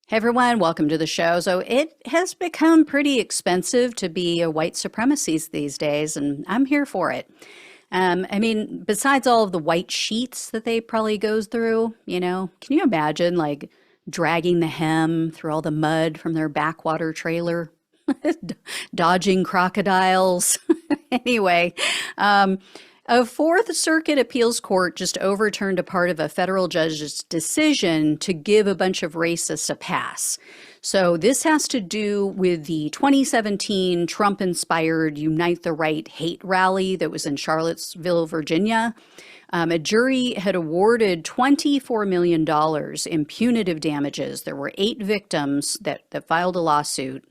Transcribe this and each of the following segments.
Hey everyone, welcome to the show. So it has become pretty expensive to be a white supremacist these days, and I'm here for it. Besides all of the white sheets that they probably goes through, can you imagine like dragging the hem through all the mud from their backwater trailer, dodging crocodiles? Anyway, um, a Fourth Circuit appeals court just overturned a part of a federal judge's decision to give a bunch of racists a pass. So this has to do with the 2017 Trump-inspired Unite the Right hate rally that was in Charlottesville, Virginia. A jury had awarded $24 million in punitive damages. There were 8 victims that filed a lawsuit.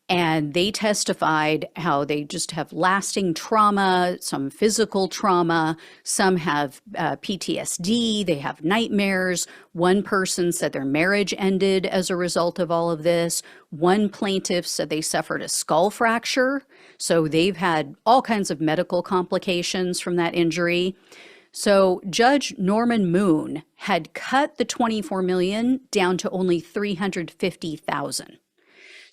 And they testified how they just have lasting trauma, some physical trauma, some have PTSD, they have nightmares. One person said their marriage ended as a result of all of this. One plaintiff said they suffered a skull fracture. So they've had all kinds of medical complications from that injury. So Judge Norman Moon had cut the 24 million down to only 350,000.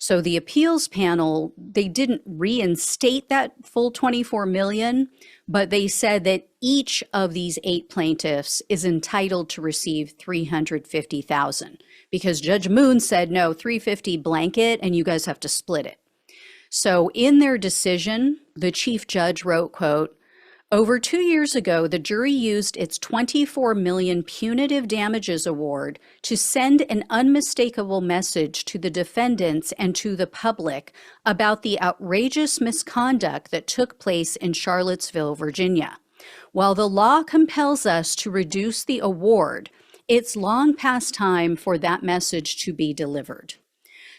So the appeals panel, they didn't reinstate that full 24 million, but they said that each of these 8 plaintiffs is entitled to receive 350,000 because Judge Moon said, no, 350 blanket and you guys have to split it. So in their decision, the chief judge wrote, quote, over 2 years ago, the jury used its 24 million punitive damages award to send an unmistakable message to the defendants and to the public about the outrageous misconduct that took place in Charlottesville, Virginia. While the law compels us to reduce the award, it's long past time for that message to be delivered.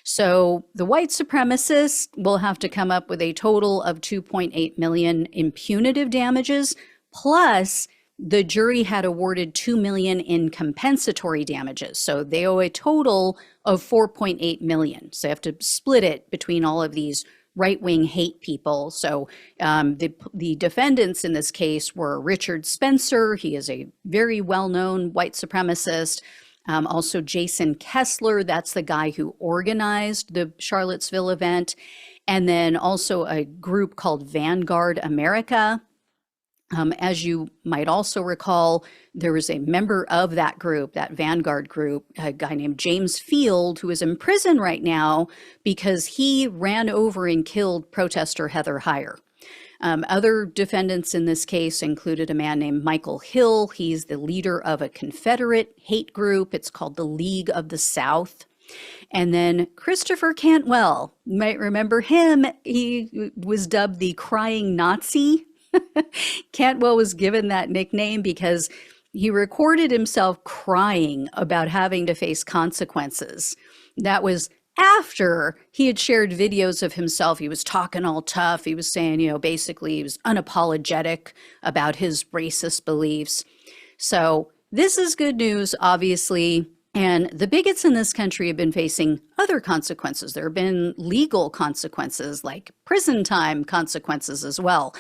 So the white supremacists will have to come up with a total of 2.8 million in punitive damages, plus the jury had awarded 2 million in compensatory damages. So they owe a total of 4.8 million. So they have to split it between all of these right-wing hate people. So the defendants in this case were Richard Spencer. He is a very well-known white supremacist. Also Jason Kessler, that's the guy who organized the Charlottesville event. And then also a group called Vanguard America. As you might also recall, there was a member of that group, that Vanguard group, a guy named James Field, who is in prison right now because he ran over and killed protester Heather Heyer. Other defendants in this case included a man named Michael Hill. He's the leader of a Confederate hate group. It's called the League of the South. And then Christopher Cantwell, you might remember him. He was dubbed the Crying Nazi. Cantwell was given that nickname because he recorded himself crying about having to face consequences. That was after he had shared videos of himself. He was talking all tough. He was saying, basically he was unapologetic about his racist beliefs. So this is good news, obviously. And the bigots in this country have been facing other consequences. There have been legal consequences, like prison time consequences as well.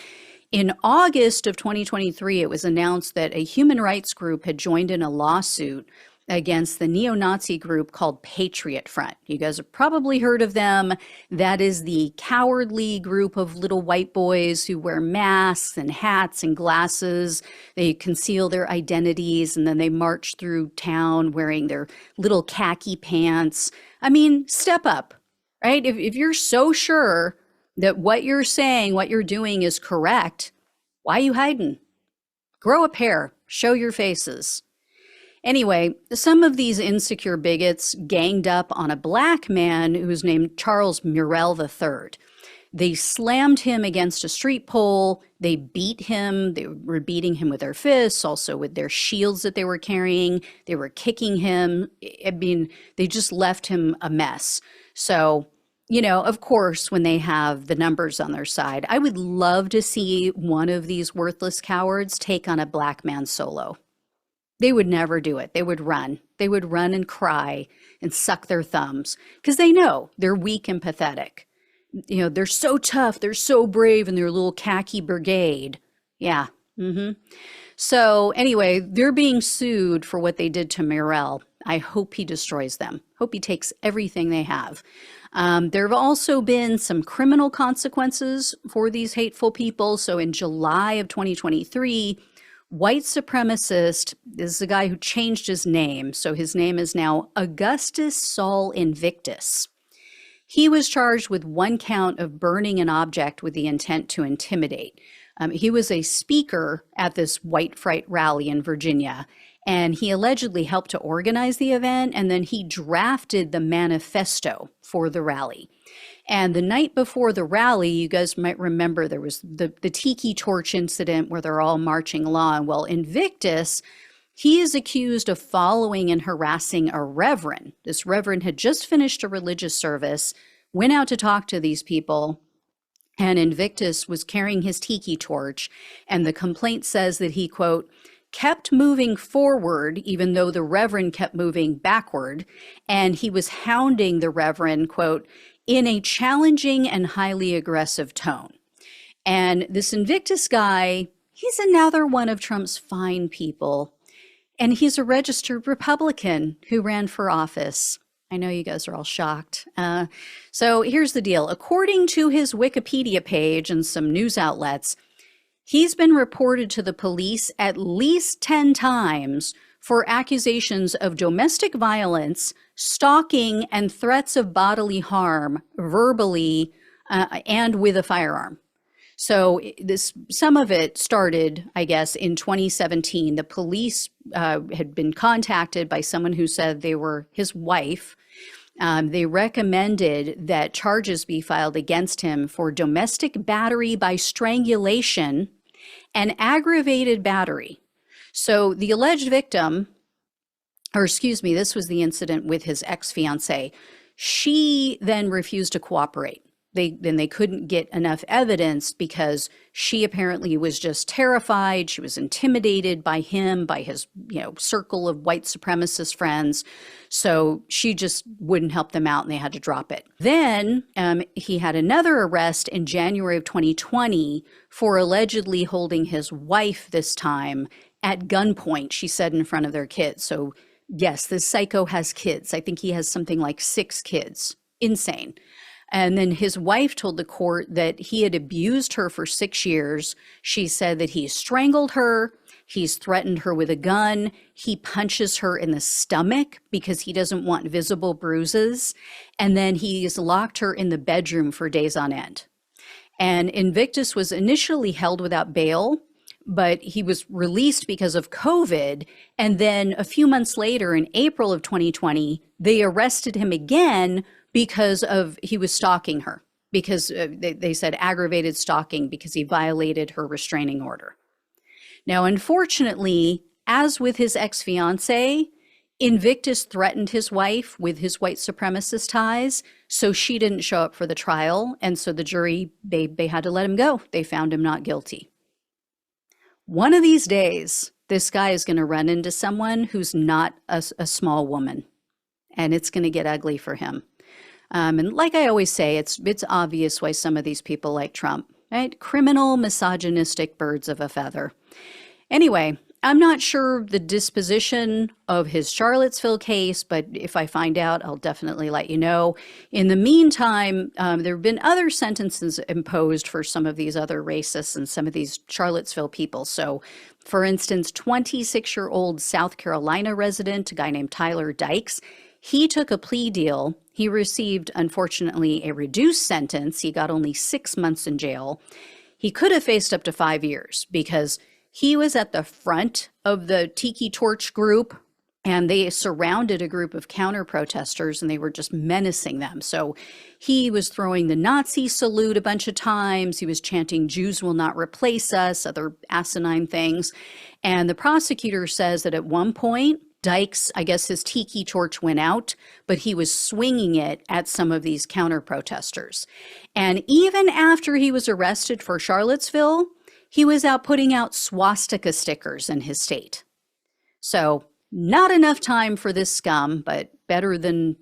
In August of 2023, it was announced that a human rights group had joined in a lawsuit against the neo-Nazi group called Patriot Front. You guys have probably heard of them. That is the cowardly group of little white boys who wear masks and hats and glasses. They conceal their identities and then they march through town wearing their little khaki pants. I mean, step up, right? If you're so sure that what you're saying, what you're doing is correct, why are you hiding? Grow a pair, show your faces. Anyway, some of these insecure bigots ganged up on a black man who was named Charles Murrell III. They slammed him against a street pole. They beat him. They were beating him with their fists, also with their shields that they were carrying. They were kicking him. They just left him a mess. So, of course, when they have the numbers on their side, I would love to see one of these worthless cowards take on a black man solo. They would never do it. They would run. They would run and cry and suck their thumbs because they know they're weak and pathetic. They're so tough, they're so brave in their little khaki brigade. Yeah. So anyway, they're being sued for what they did to Murrell. I hope he destroys them. Hope he takes everything they have. There have also been some criminal consequences for these hateful people. So in July of 2023, white supremacist, this is a guy who changed his name. So his name is now Augustus Saul Invictus. He was charged with 1 count of burning an object with the intent to intimidate. He was a speaker at this white fright rally in Virginia, and he allegedly helped to organize the event, and then he drafted the manifesto for the rally. And the night before the rally, you guys might remember there was the tiki torch incident where they're all marching along. Well, Invictus, he is accused of following and harassing a reverend. This reverend had just finished a religious service, went out to talk to these people, and Invictus was carrying his tiki torch. And the complaint says that he, quote, kept moving forward, even though the reverend kept moving backward. And he was hounding the reverend, quote, in a challenging and highly aggressive tone. And this Invictus guy, he's another one of Trump's fine people. And he's a registered Republican who ran for office. I know you guys are all shocked. So here's the deal. According to his Wikipedia page and some news outlets, he's been reported to the police at least 10 times for accusations of domestic violence, stalking, and threats of bodily harm, verbally, and with a firearm. So some of it started, I guess, in 2017. The police had been contacted by someone who said they were his wife. They recommended that charges be filed against him for domestic battery by strangulation and aggravated battery. So the alleged victim, or excuse me, this was the incident with his ex-fiancée. She then refused to cooperate. They couldn't get enough evidence because she apparently was just terrified. She was intimidated by him, by his, circle of white supremacist friends. So she just wouldn't help them out and they had to drop it. Then he had another arrest in January of 2020 for allegedly holding his wife this time at gunpoint, she said, in front of their kids. So yes, this psycho has kids. I think he has something like 6 kids. Insane. And then his wife told the court that he had abused her for 6 years. She said that he strangled her, he's threatened her with a gun, he punches her in the stomach because he doesn't want visible bruises, and then he's locked her in the bedroom for days on end. And Invictus was initially held without bail, but he was released because of COVID. And then a few months later, in April of 2020, they arrested him again because he was stalking her, because they said aggravated stalking because he violated her restraining order. Now, unfortunately, as with his ex-fiancée, Invictus threatened his wife with his white supremacist ties, so she didn't show up for the trial. And so the jury, they had to let him go. They found him not guilty. One of these days, this guy is going to run into someone who's not a small woman, and it's going to get ugly for him. And like I always say, it's obvious why some of these people like Trump, right? Criminal, misogynistic birds of a feather. Anyway, I'm not sure the disposition of his Charlottesville case, but if I find out, I'll definitely let you know. In the meantime, there have been other sentences imposed for some of these other racists and some of these Charlottesville people. So, for instance, 26-year-old South Carolina resident, a guy named Tyler Dykes, he took a plea deal. He received, unfortunately, a reduced sentence. He got only 6 months in jail. He could have faced up to 5 years because he was at the front of the Tiki Torch group, and they surrounded a group of counter-protesters, and they were just menacing them. So he was throwing the Nazi salute a bunch of times. He was chanting, "Jews will not replace us," other asinine things. And the prosecutor says that at one point, Dykes, I guess his tiki torch went out, but he was swinging it at some of these counter-protesters. And even after he was arrested for Charlottesville, he was out putting out swastika stickers in his state. So not enough time for this scum, but better than,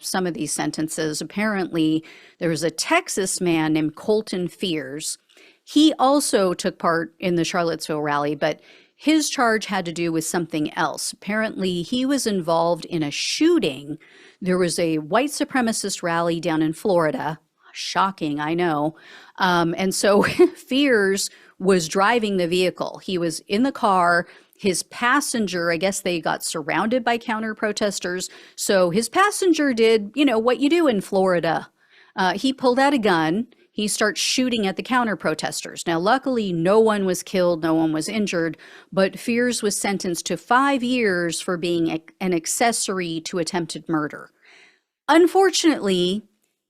some of these sentences. Apparently, there was a Texas man named Colton Fears. He also took part in the Charlottesville rally, but his charge had to do with something else. Apparently, he was involved in a shooting. There was a white supremacist rally down in Florida. Shocking, I know. And so Fears was driving the vehicle. He was in the car. His passenger, I guess they got surrounded by counter protesters. So his passenger did, what you do in Florida. He pulled out a gun. He starts shooting at the counter protesters. Now, luckily, no one was killed, no one was injured, but Fears was sentenced to 5 years for being an accessory to attempted murder. Unfortunately,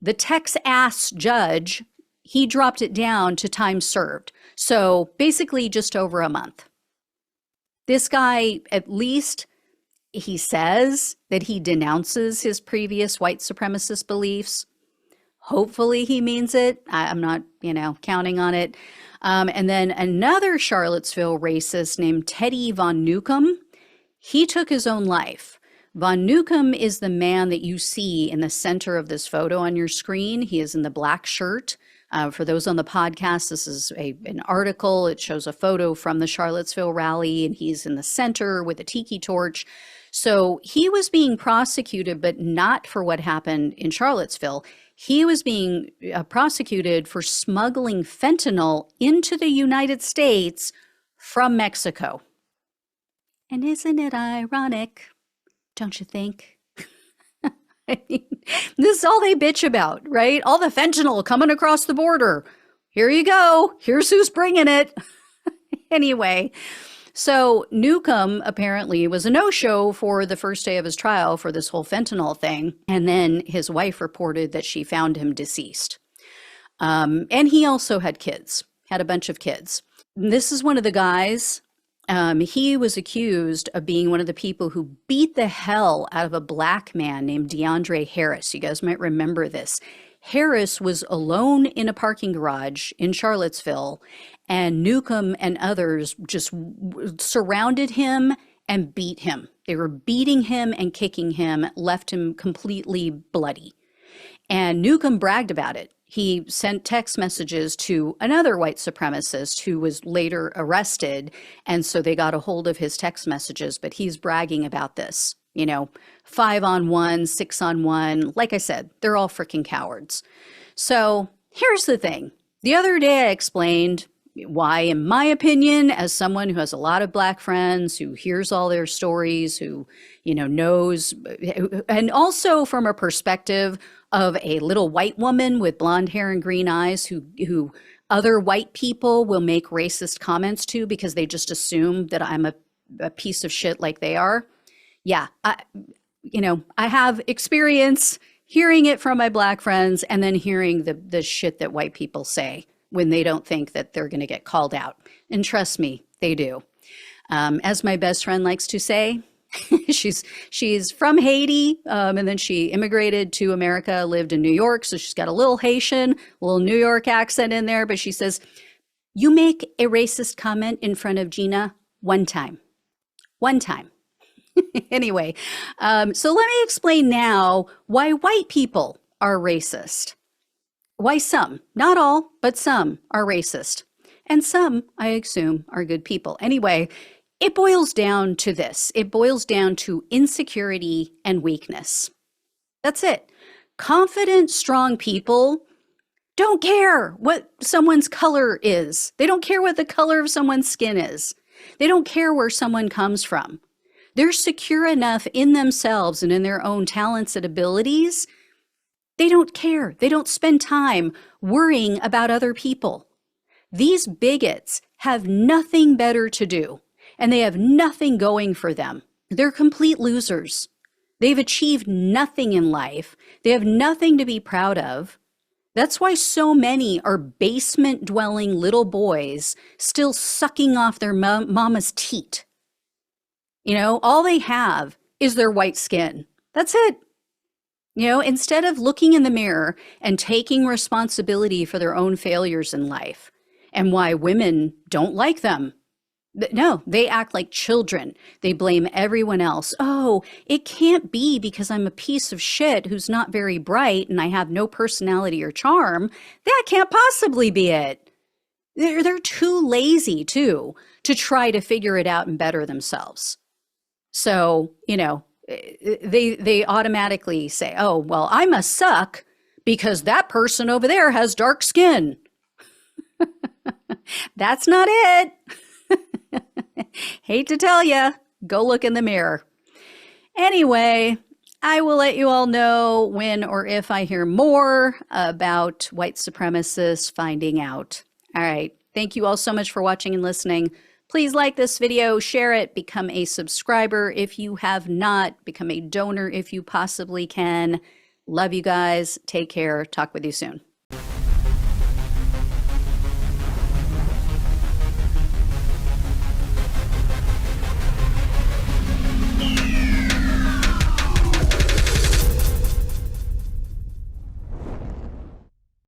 the Texas judge, he dropped it down to time served. So basically just over a month. This guy, at least he says that he denounces his previous white supremacist beliefs. Hopefully he means it. I'm not, counting on it. And then another Charlottesville racist named Teddy Von Nukem, he took his own life. Von Nukem is the man that you see in the center of this photo on your screen. He is in the black shirt. For those on the podcast, this is an article. It shows a photo from the Charlottesville rally, and he's in the center with a tiki torch. So he was being prosecuted, but not for what happened in Charlottesville. He was being prosecuted for smuggling fentanyl into the United States from Mexico. And isn't it ironic, don't you think? I mean, this is all they bitch about, right? All the fentanyl coming across the border. Here you go. Here's who's bringing it. Anyway, so Nukem apparently was a no-show for the first day of his trial for this whole fentanyl thing. And then his wife reported that she found him deceased. And he also had kids, had a bunch of kids. And this is one of the guys. He was accused of being one of the people who beat the hell out of a black man named DeAndre Harris. You guys might remember this. Harris was alone in a parking garage in Charlottesville, and Nukem and others just surrounded him and beat him. They were beating him and kicking him, left him completely bloody. And Nukem bragged about it. He sent text messages to another white supremacist who was later arrested, and so they got a hold of his text messages, but he's bragging about this. 5-on-1, 6-on-1. Like I said, they're all freaking cowards. So here's the thing. The other day I explained why, in my opinion, as someone who has a lot of black friends, who hears all their stories, who, knows, and also from a perspective of a little white woman with blonde hair and green eyes who other white people will make racist comments to because they just assume that I'm a piece of shit like they are. Yeah, I have experience hearing it from my black friends and then hearing the shit that white people say when they don't think that they're going to get called out. And trust me, they do. As my best friend likes to say, she's from Haiti, and then she immigrated to America, lived in New York, so she's got a little Haitian, a little New York accent in there, but she says, you make a racist comment in front of Gina one time. Anyway, so let me explain now why white people are racist. Why some, not all, but some are racist. And some, I assume, are good people. Anyway, it boils down to this. It boils down to insecurity and weakness. That's it. Confident, strong people don't care what someone's color is. They don't care what the color of someone's skin is. They don't care where someone comes from. They're secure enough in themselves and in their own talents and abilities. They don't care. They don't spend time worrying about other people. These bigots have nothing better to do, and they have nothing going for them. They're complete losers. They've achieved nothing in life. They have nothing to be proud of. That's why so many are basement-dwelling little boys still sucking off their mama's teat. All they have is their white skin. That's it. Instead of looking in the mirror and taking responsibility for their own failures in life and why women don't like them. No, they act like children. They blame everyone else. Oh, it can't be because I'm a piece of shit who's not very bright and I have no personality or charm. That can't possibly be it. They're too lazy, too, to try to figure it out and better themselves. So, you know, they automatically say, oh, well, I must suck because that person over there has dark skin. That's not it. Hate to tell you, go look in the mirror. Anyway, I will let you all know when or if I hear more about white supremacists finding out. All right. Thank you all so much for watching and listening. Please like this video, share it, become a subscriber if you have not, become a donor if you possibly can. Love you guys. Take care. Talk with you soon.